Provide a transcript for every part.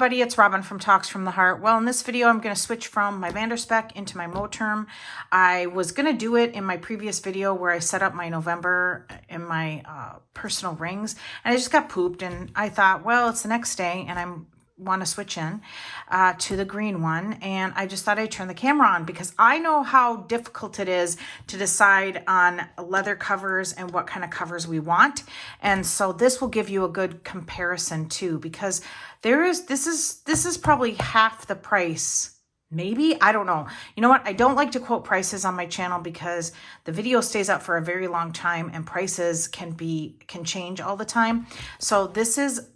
everybody, it's Robin from Talks from the Heart. Well, in this video, I'm going to switch from my Vander Speck into my Moterm. I was going to do it in my previous video where I set up my November in my personal rings, and I just got pooped, and I thought, well, it's the next day, and I want to switch in to the green one, and I just thought I'd turn the camera on because I know how difficult it is to decide on leather covers and what kind of covers we want. And so this will give you a good comparison too, because this is probably half the price. Maybe, I don't know. You know what? I don't like to quote prices on my channel because the video stays up for a very long time and prices can change all the time. So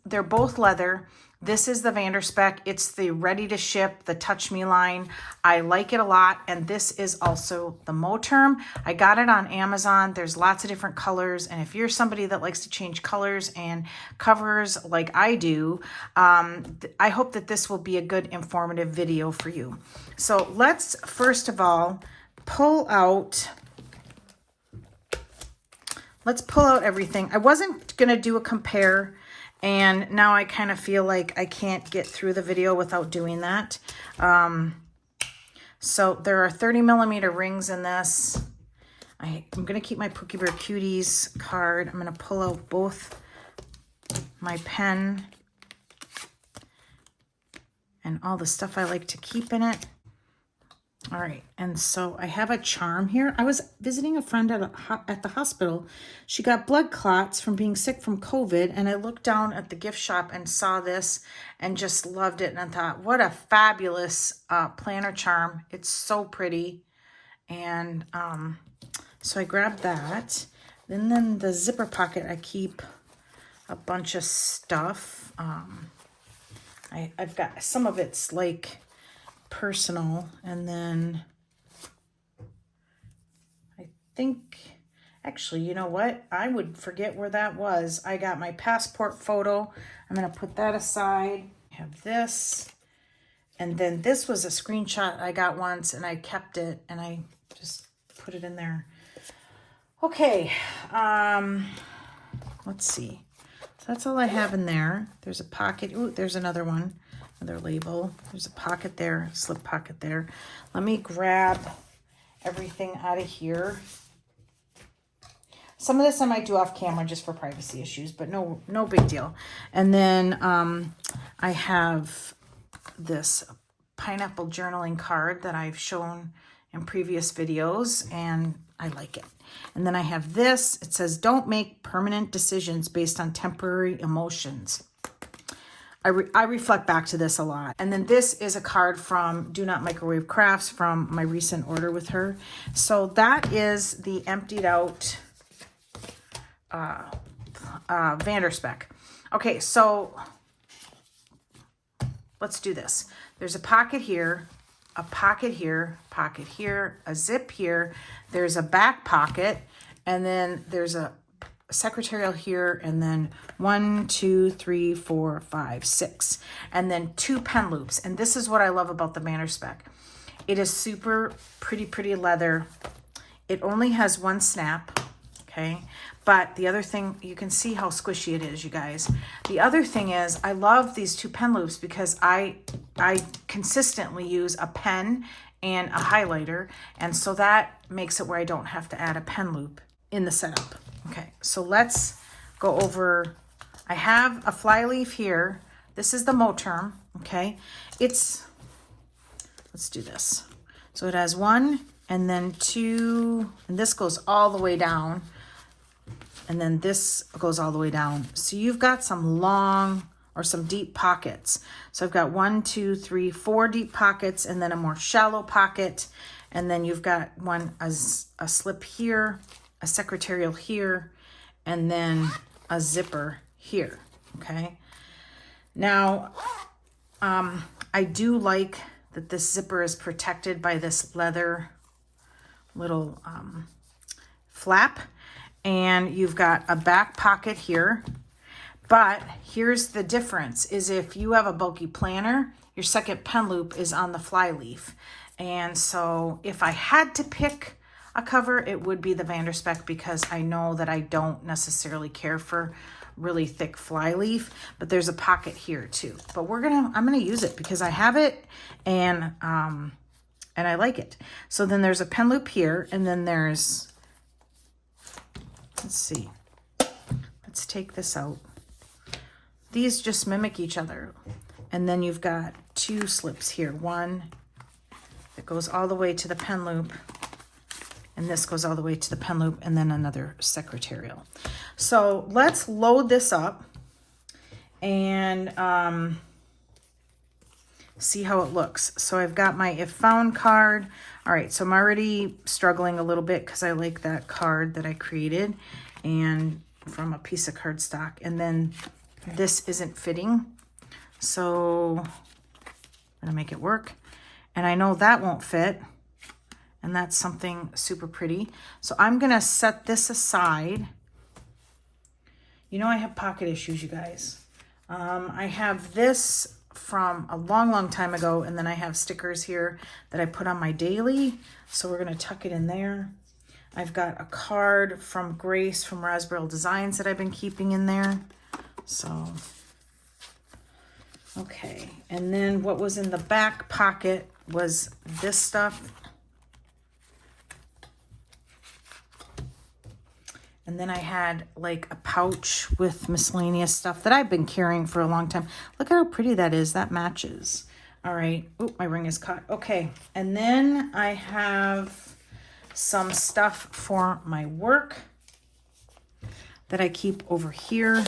they're both leather. This is the Vander Speck. It's the ready to ship, the Touch Me line. I like it a lot. And this is also the Moterm. I got it on Amazon. There's lots of different colors. And if you're somebody that likes to change colors and covers like I do, I hope that this will be a good informative video for you. So let's first of all pull out everything. I wasn't going to do a compare, and now I kind of feel like I can't get through the video without doing that. So there are 30 millimeter rings in this. I'm going to keep my Pookie Bear Cuties card. I'm going to pull out both my pen and all the stuff I like to keep in it. All right, and so I have a charm here. I was visiting a friend at the hospital. She got blood clots from being sick from COVID, and I looked down at the gift shop and saw this and just loved it. And I thought, what a fabulous planner charm. It's so pretty. And so I grabbed that. And then the zipper pocket, I keep a bunch of stuff. I've got some of it's like personal, and then I think, actually, you know what? I would forget where that was. I got my passport photo. I'm going to put that aside. I have this, and then this was a screenshot I got once, and I kept it, and I just put it in there. Okay, let's see. So that's all I have in there. There's a pocket. Ooh, there's another one. Another label. There's a pocket there, slip pocket there. Let me grab everything out of here. Some of this I might do off camera just for privacy issues, but no big deal. And then I have this pineapple journaling card that I've shown in previous videos, and I like it. And then I have this. It says, don't make permanent decisions based on temporary emotions. I reflect back to this a lot. And then this is a card from Do Not Microwave Crafts from my recent order with her. So that is the emptied out Vander Speck. Okay, so let's do this. There's a pocket here, a pocket here, pocket here, a zip here. There's a back pocket, and then there's a secretarial here, and then 1, 2, 3, 4, 5, 6, and then 2 pen loops. And this is what I love about the Vander Speck. It is super pretty leather. It only has 1 snap, okay? But the other thing, you can see how squishy it is, you guys. The other thing is, I love these 2 pen loops because I consistently use a pen and a highlighter, and so that makes it where I don't have to add a pen loop in the setup. Okay, so let's go over. I have a flyleaf here. This is the Moterm, okay? Let's do this. So it has 1 and then 2, and this goes all the way down. And then this goes all the way down. So you've got some long or some deep pockets. So I've got 1, 2, 3, 4 deep pockets, and then a more shallow pocket. And then you've got a slip here, a secretarial here, and then a zipper here, okay? Now, I do like that this zipper is protected by this leather little flap, and you've got a back pocket here. But here's the difference, is if you have a bulky planner, your second pen loop is on the flyleaf. And so if I had to pick a cover, it would be the Vander Speck, because I know that I don't necessarily care for really thick fly leaf, but there's a pocket here too. But I'm gonna use it because I have it, and I like it. So then there's a pen loop here, and then there's, let's see, let's take this out. These just mimic each other. And then you've got 2 slips here. One that goes all the way to the pen loop, and this goes all the way to the pen loop, and then another secretarial. So let's load this up and see how it looks. So I've got my If Found card. All right, so I'm already struggling a little bit because I like that card that I created and from a piece of cardstock. And then this isn't fitting, so I'm gonna make it work. And I know that won't fit, and that's something super pretty. So I'm gonna set this aside. You know I have pocket issues, you guys. I have this from a long time ago, and then I have stickers here that I put on my daily, so we're gonna tuck it in there. I've got a card from Grace from EnerGel Designs that I've been keeping in there. So, okay. And then what was in the back pocket was this stuff. And then I had like a pouch with miscellaneous stuff that I've been carrying for a long time. Look at how pretty that is. That matches. All right. Oh, my ring is caught. Okay. And then I have some stuff for my work that I keep over here.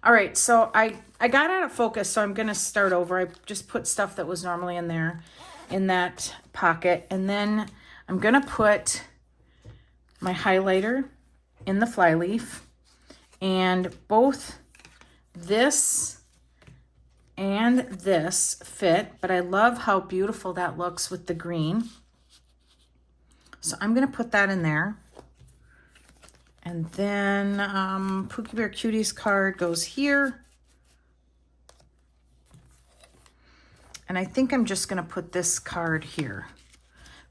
All right, so I got out of focus, so I'm going to start over. I just put stuff that was normally in there in that pocket, and then I'm going to put my highlighter in the fly leaf, and both this and this fit, but I love how beautiful that looks with the green. So I'm going to put that in there. And then Pookie Bear Cuties card goes here. And I think I'm just going to put this card here.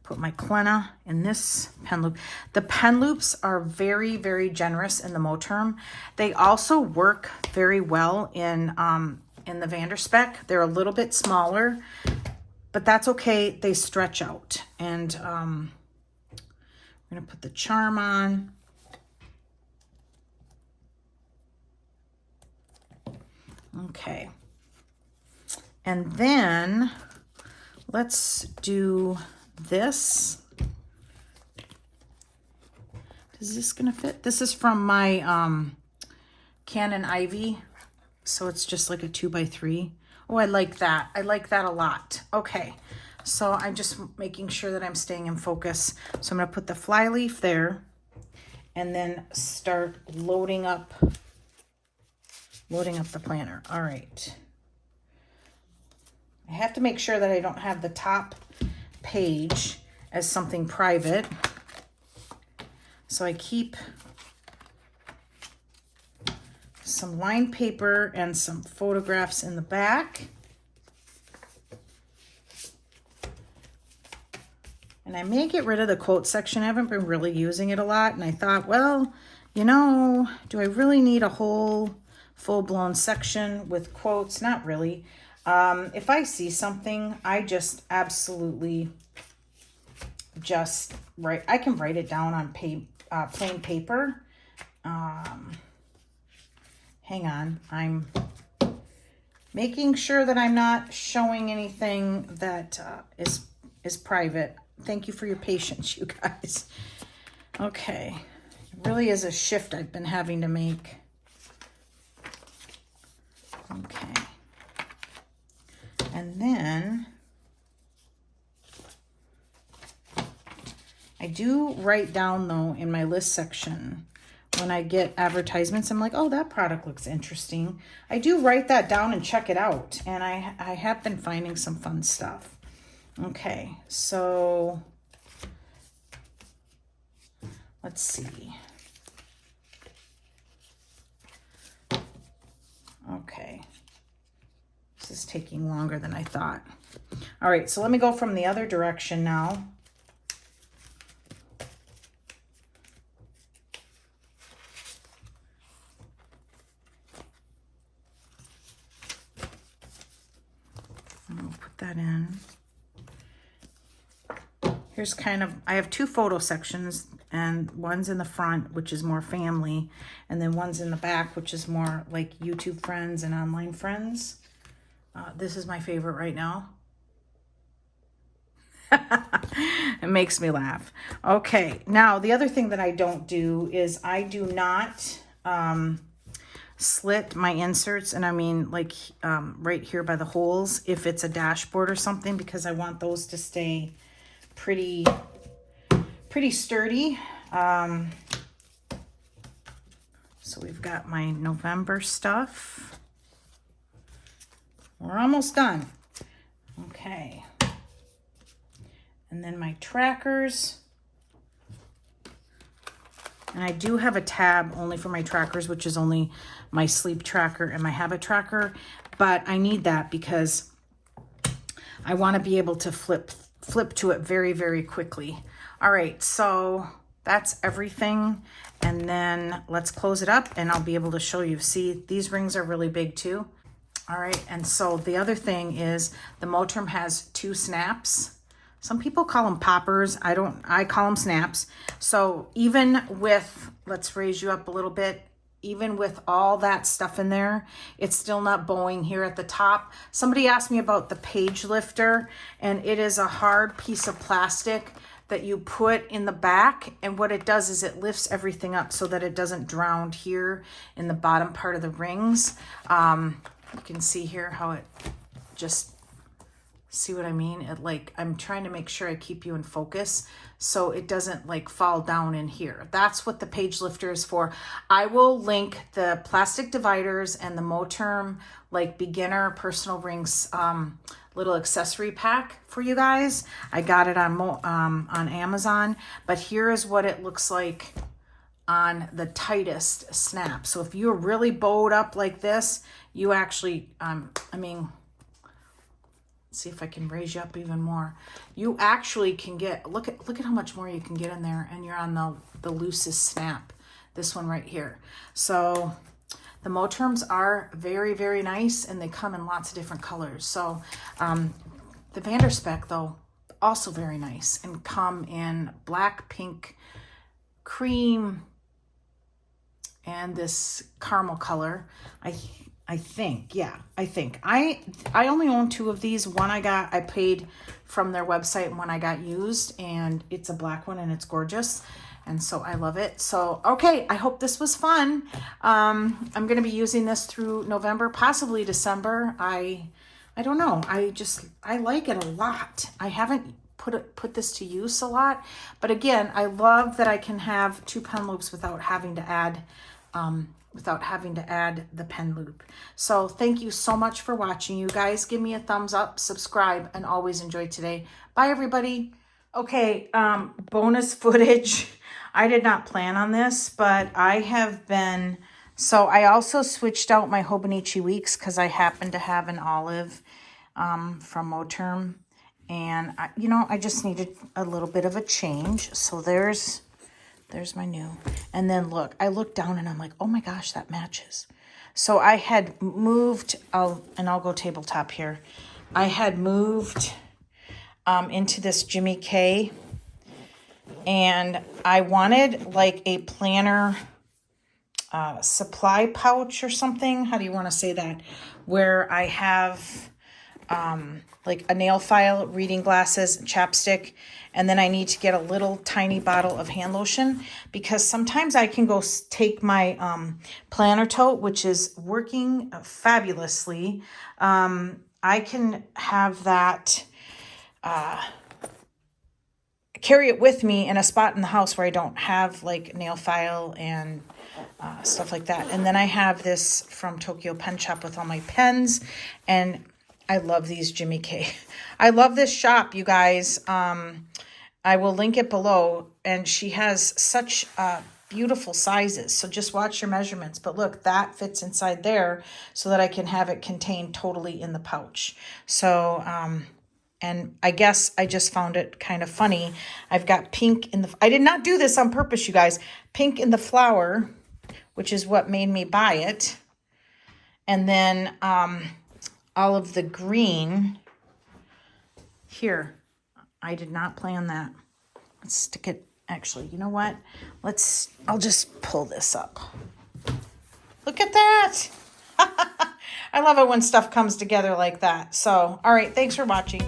Put my Clena in this pen loop. The pen loops are very, very generous in the Moterm. They also work very well in the Vander Speck. They're a little bit smaller, but that's okay. They stretch out. And I'm going to put the charm on. Okay, and then let's do this. Is this gonna fit? This is from my Canon Ivy, so it's just like a 2x3. Oh, I like that. I like that a lot. Okay, so I'm just making sure that I'm staying in focus. So I'm gonna put the fly leaf there, and then start loading up the planner. All right. I have to make sure that I don't have the top page as something private. So I keep some lined paper and some photographs in the back. And I may get rid of the quote section. I haven't been really using it a lot. And I thought, well, you know, do I really need a whole full-blown section with quotes? Not really. If I see something, I just absolutely just write. I can write it down on plain paper. Hang on. I'm making sure that I'm not showing anything that is private. Thank you for your patience, you guys. Okay. It really is a shift I've been having to make. Okay. And then I do write down, though, in my list section when I get advertisements. I'm like, oh, that product looks interesting. I do write that down and check it out. And I have been finding some fun stuff. Okay, so let's see. Okay. This is taking longer than I thought. All right, so let me go from the other direction now. I'll put that in. Here's kind of, I have two photo sections, and one's in the front, which is more family, and then one's in the back, which is more like YouTube friends and online friends. This is my favorite right now. It makes me laugh. Okay, now the other thing that I don't do is I do not slit my inserts, and I mean like right here by the holes if it's a dashboard or something, because I want those to stay pretty sturdy. So we've got my November stuff. We're almost done. Okay. And then my trackers. And I do have a tab only for my trackers, which is only my sleep tracker and my habit tracker. But I need that because I want to be able to flip to it very, very quickly. All right, so that's everything. And then let's close it up and I'll be able to show you. See, these rings are really big too. All right, and so the other thing is the Moterm has 2 snaps. Some people call them poppers. I call them snaps. So even with, let's raise you up a little bit, even with all that stuff in there, it's still not bowing here at the top. Somebody asked me about the page lifter, and it is a hard piece of plastic that you put in the back, and what it does is it lifts everything up so that it doesn't drown here in the bottom part of the rings. You can see here how it just, see what I mean? It like, I'm trying to make sure I keep you in focus so it doesn't like fall down in here. That's what the page lifter is for. I will link the plastic dividers and the Moterm like beginner personal rings little accessory pack for you guys. I got it on Amazon, but here is what it looks like on the tightest snap. So if you're really bowed up like this, you actually, I mean, see if I can raise you up even more. You actually can get, look at how much more you can get in there, and you're on the loosest snap, this one right here. So the Moterms are very, very nice, and they come in lots of different colors. So the Vander Speck though, also very nice, and come in black, pink, cream, and this caramel color. I think, yeah, I think. I only own 2 of these. One I paid from their website, and one I got used, and it's a black one, and it's gorgeous. And so I love it. So, okay, I hope this was fun. I'm going to be using this through November, possibly December. I don't know. I like it a lot. I haven't put this to use a lot, but again, I love that I can have 2 pen loops without having to add the pen loop. So thank you so much for watching. You guys give me a thumbs up, subscribe, and always enjoy today. Bye everybody. Okay, bonus footage. I did not plan on this, but I have been, so I also switched out my Hobonichi Weeks because I happen to have an olive from Moterm, and I just needed a little bit of a change. So there's my new. And then look, I looked down and I'm like, oh my gosh, that matches. So I had moved, and I'll go tabletop here. I had moved into this Jimmy K, and I wanted like a planner supply pouch or something. How do you want to say that? Where I have like a nail file, reading glasses, chapstick, and then I need to get a little tiny bottle of hand lotion, because sometimes I can go take my planner tote, which is working fabulously. I can have that, carry it with me in a spot in the house where I don't have like nail file and stuff like that. And then I have this from Tokyo Pen Shop with all my pens, and I love these Jimmy K. I love this shop, you guys. I will link it below, and she has such beautiful sizes. So just watch your measurements. But look, that fits inside there so that I can have it contained totally in the pouch. So And I guess I just found it kind of funny. I've got pink in the, I did not do this on purpose, you guys. Pink in the flower, which is what made me buy it. And then all of the green here. I did not plan that. Let's stick it, actually, you know what? I'll just pull this up. Look at that. I love it when stuff comes together like that. So, all right, thanks for watching.